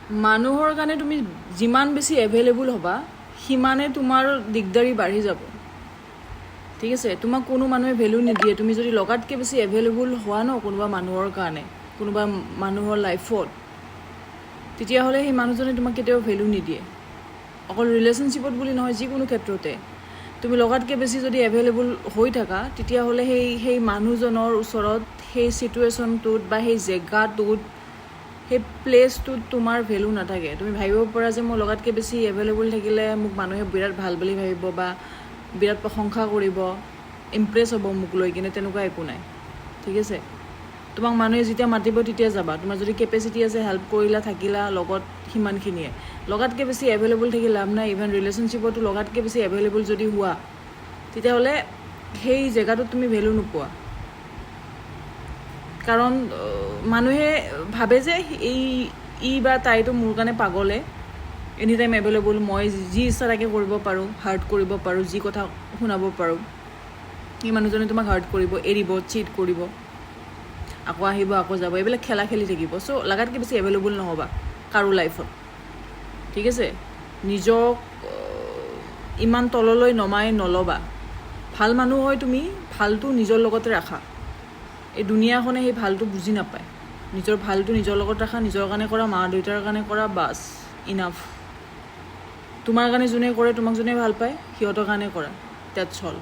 মানুহৰ কাৰণে তুমি যিমান বেছি এভেইলেবল হ'বা সিমানে তোমাৰ দিগদাৰী বাঢ়ি যাব ঠিক আছে তোমাক কোনো মানুহে ভেলু নিদিয়ে তুমি যদি লগাতকৈ বেছি এভেইলেবল হোৱা ন কোনোবা মানুহৰ কাৰণে কোনোবা মানুহৰ লাইফত তেতিয়াহ'লে সেই মানুহজনে তোমাক কেতিয়াও ভেলু নিদিয়ে অকল ৰিলেশ্যনশ্বিপত বুলি নহয় যিকোনো ক্ষেত্ৰতে তুমি লগাতকৈ বেছি যদি এভেইলেবল হৈ থাকা তেতিয়াহ'লে সেই মানুহজনৰ ওচৰত সেই চিটুৱেশ্যনটোত বা সেই জেগাটোত সেই প্লেচটোত তোমাৰ ভেলু নাথাকে তুমি ভাবিব পৰা যে মই লগাতকৈ বেছি এভেইলেবল থাকিলে মোক মানুহে বিৰাট ভাল বুলি ভাবিব বা বিৰাট প্ৰশংসা কৰিব ইমপ্ৰেছ হ'ব মোক লৈ কিনে তেনেকুৱা একো নাই ঠিক আছে তোমাক মানুহে যেতিয়া মাতিব তেতিয়া যাবা তোমাৰ যদি কেপেচিটি আছে হেল্প কৰিলা থাকিলা লগত সিমানখিনিয়ে লগাতকৈ বেছি এভেইলেবল থাকি লাভ নাই ইভেন ৰিলেশ্যনশ্বিপতো লগাতকৈ বেছি এভেইলেবল যদি হোৱা তেতিয়াহ'লে সেই জেগাটোত তুমি ভেলু নোপোৱা কাৰণ মানুহে ভাবে যে ই বা তাইতো মোৰ কাৰণে পাগলে এনি টাইম এভেইলেবল মই যি ইচ্ছা তাকে কৰিব পাৰোঁ হাৰ্ট কৰিব পাৰোঁ যি কথা শুনাব পাৰোঁ সেই মানুহজনে তোমাক হাৰ্ট কৰিব এৰিব চিট কৰিব আকৌ আহিব আকৌ যাব এইবিলাক খেলা খেলি থাকিব চ' লগাতকৈ বেছি এভেইলেবল নহ'বা কাৰো লাইফত ঠিক আছে নিজক ইমান তললৈ নমাই নল'বা ভাল মানুহ হয় তুমি ভালটো নিজৰ লগতে ৰাখা এই দুনিয়াখনে সেই ভালটো বুজি নাপায় নিজৰ ভালটো নিজৰ লগত ৰাখা নিজৰ কাৰণে কৰা মা দেউতাৰ কাৰণে কৰা বাছ ইনাফ তোমাৰ কাৰণে যোনে কৰে তোমাক যোনে ভাল পায় সিহঁতৰ কাৰণে কৰা ডেটছ অল